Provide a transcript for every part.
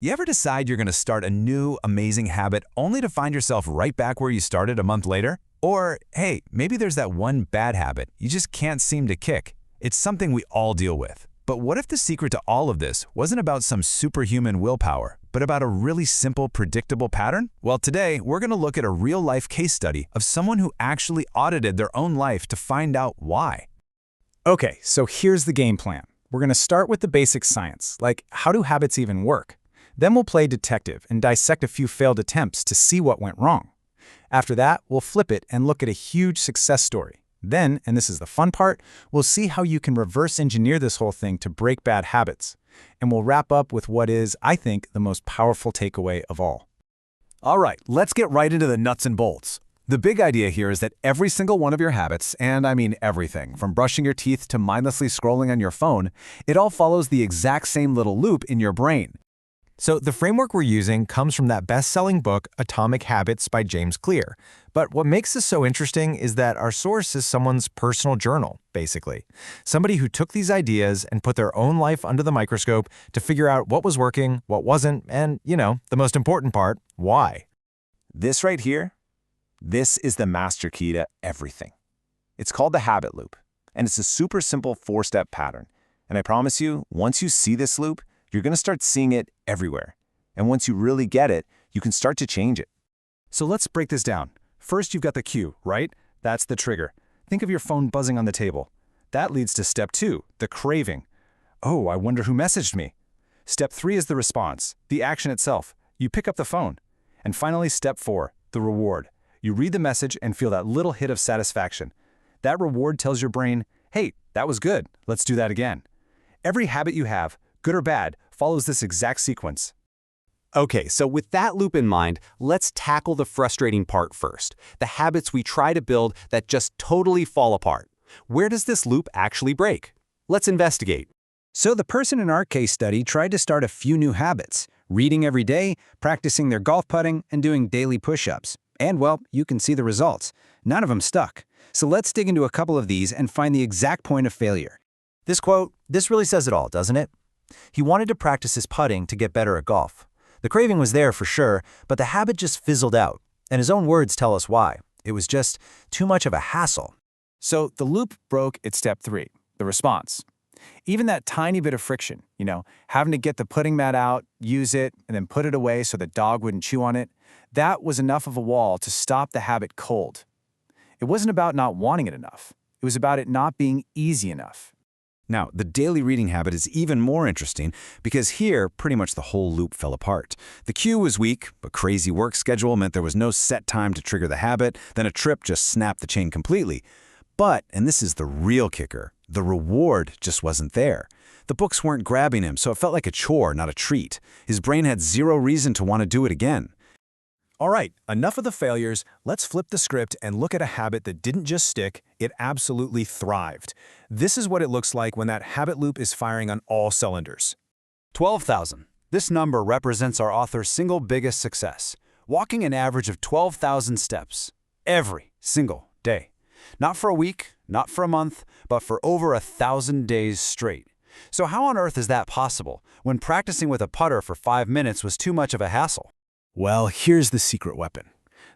You ever decide you're going to start a new, amazing habit only to find yourself right back where you started a month later? Or, hey, maybe there's that one bad habit you just can't seem to kick. It's something we all deal with. But what if the secret to all of this wasn't about some superhuman willpower, but about a really simple, predictable pattern? Well, today, we're going to look at a real-life case study of someone who actually audited their own life to find out why. Okay, so here's the game plan. We're going to start with the basic science, like how do habits even work? Then we'll play detective and dissect a few failed attempts to see what went wrong. After that, we'll flip it and look at a huge success story. Then, and this is the fun part, we'll see how you can reverse engineer this whole thing to break bad habits. And we'll wrap up with what is, I think, the most powerful takeaway of all. All right, let's get right into the nuts and bolts. The big idea here is that every single one of your habits, and I mean everything, from brushing your teeth to mindlessly scrolling on your phone, it all follows the exact same little loop in your brain. So the framework we're using comes from that best-selling book, Atomic Habits by James Clear. But what makes this so interesting is that our source is someone's personal journal, basically. Somebody who took these ideas and put their own life under the microscope to figure out what was working, what wasn't, and, the most important part, why. This right here, this is the master key to everything. It's called the habit loop, and it's a super simple 4-step pattern. And I promise you, once you see this loop, you're going to start seeing it everywhere. And once you really get it, you can start to change it. So let's break this down. First, you've got the cue, right? That's the trigger. Think of your phone buzzing on the table. That leads to step 2, the craving. Oh, I wonder who messaged me. Step 3 is the response, the action itself. You pick up the phone. And finally, step 4, the reward. You read the message and feel that little hit of satisfaction. That reward tells your brain, hey, that was good. Let's do that again. Every habit you have, good or bad, follows this exact sequence. Okay, so with that loop in mind, let's tackle the frustrating part first, the habits we try to build that just totally fall apart. Where does this loop actually break? Let's investigate. So the person in our case study tried to start a few new habits, reading every day, practicing their golf putting, and doing daily push-ups. And well, you can see the results. None of them stuck. So let's dig into a couple of these and find the exact point of failure. This quote, this really says it all, doesn't it? He wanted to practice his putting to get better at golf. The craving was there for sure, but the habit just fizzled out. And his own words tell us why. It was just too much of a hassle. So the loop broke at step 3, the response. Even that tiny bit of friction, having to get the putting mat out, use it, and then put it away so the dog wouldn't chew on it, that was enough of a wall to stop the habit cold. It wasn't about not wanting it enough. It was about it not being easy enough. Now, the daily reading habit is even more interesting because here, pretty much the whole loop fell apart. The cue was weak, a crazy work schedule meant there was no set time to trigger the habit, then a trip just snapped the chain completely. But, and this is the real kicker, the reward just wasn't there. The books weren't grabbing him, so it felt like a chore, not a treat. His brain had zero reason to want to do it again. All right, enough of the failures. Let's flip the script and look at a habit that didn't just stick, it absolutely thrived. This is what it looks like when that habit loop is firing on all cylinders. 12,000. This number represents our author's single biggest success, walking an average of 12,000 steps every single day. Not for a week, not for a month, but for over 1,000 days straight. So how on earth is that possible when practicing with a putter for 5 minutes was too much of a hassle? Well, here's the secret weapon.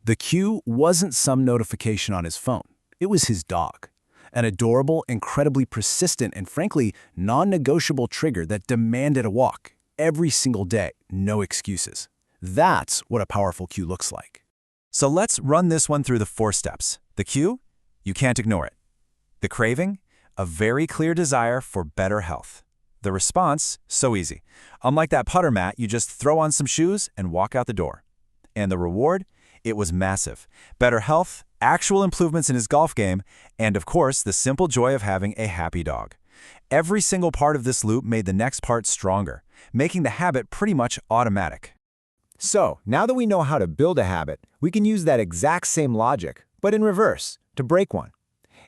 The cue wasn't some notification on his phone. It was his dog. An adorable, incredibly persistent, and frankly, non-negotiable trigger that demanded a walk every single day, no excuses. That's what a powerful cue looks like. So let's run this one through the 4 steps. The cue? You can't ignore it. The craving? A very clear desire for better health. The response? So easy. Unlike that putter mat, you just throw on some shoes and walk out the door. And the reward? It was massive. Better health, actual improvements in his golf game, and of course, the simple joy of having a happy dog. Every single part of this loop made the next part stronger, making the habit pretty much automatic. So, now that we know how to build a habit, we can use that exact same logic, but in reverse, to break one.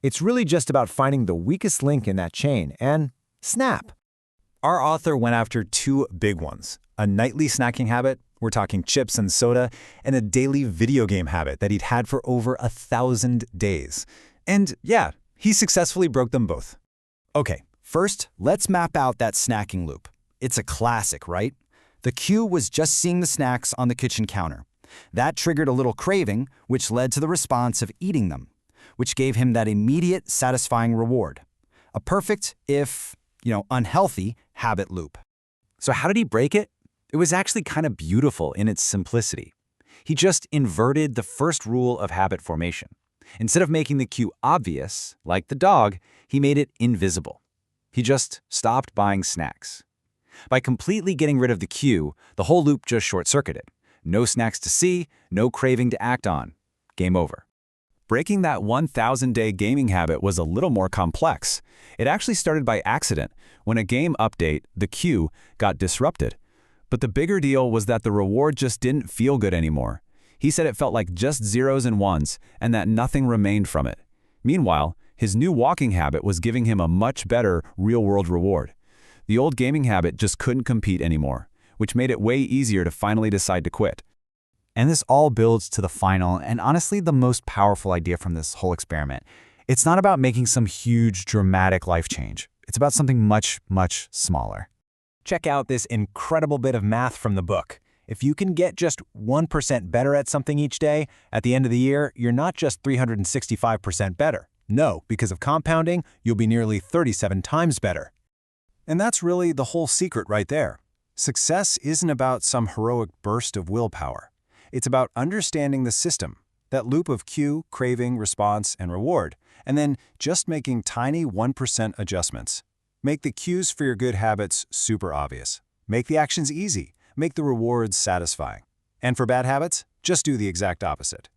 It's really just about finding the weakest link in that chain and snap. Our author went after 2 big ones, a nightly snacking habit, we're talking chips and soda, and a daily video game habit that he'd had for over 1,000 days. And yeah, he successfully broke them both. Okay, first, let's map out that snacking loop. It's a classic, right? The cue was just seeing the snacks on the kitchen counter. That triggered a little craving, which led to the response of eating them, which gave him that immediate, satisfying reward. A perfect, if, unhealthy, habit loop. So how did he break it? It was actually kind of beautiful in its simplicity. He just inverted the first rule of habit formation. Instead of making the cue obvious, like the dog, he made it invisible. He just stopped buying snacks. By completely getting rid of the cue, the whole loop just short-circuited. No snacks to see, no craving to act on. Game over. Breaking that 1,000-day gaming habit was a little more complex. It actually started by accident, when a game update, the cue, got disrupted. But the bigger deal was that the reward just didn't feel good anymore. He said it felt like just zeros and ones, and that nothing remained from it. Meanwhile, his new walking habit was giving him a much better real-world reward. The old gaming habit just couldn't compete anymore, which made it way easier to finally decide to quit. And this all builds to the final and honestly the most powerful idea from this whole experiment. It's not about making some huge, dramatic life change. It's about something much, much smaller. Check out this incredible bit of math from the book. If you can get just 1% better at something each day, at the end of the year, you're not just 365% better. No, because of compounding, you'll be nearly 37 times better. And that's really the whole secret right there. Success isn't about some heroic burst of willpower. It's about understanding the system, that loop of cue, craving, response, and reward, and then just making tiny 1% adjustments. Make the cues for your good habits super obvious. Make the actions easy. Make the rewards satisfying. And for bad habits, just do the exact opposite.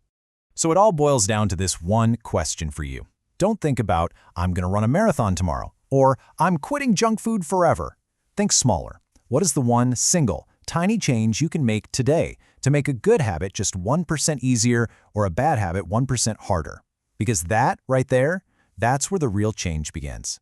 So it all boils down to this one question for you. Don't think about, I'm going to run a marathon tomorrow, or I'm quitting junk food forever. Think smaller. What is the one single, tiny change you can make today to make a good habit just 1% easier or a bad habit 1% harder? Because that, right there, that's where the real change begins.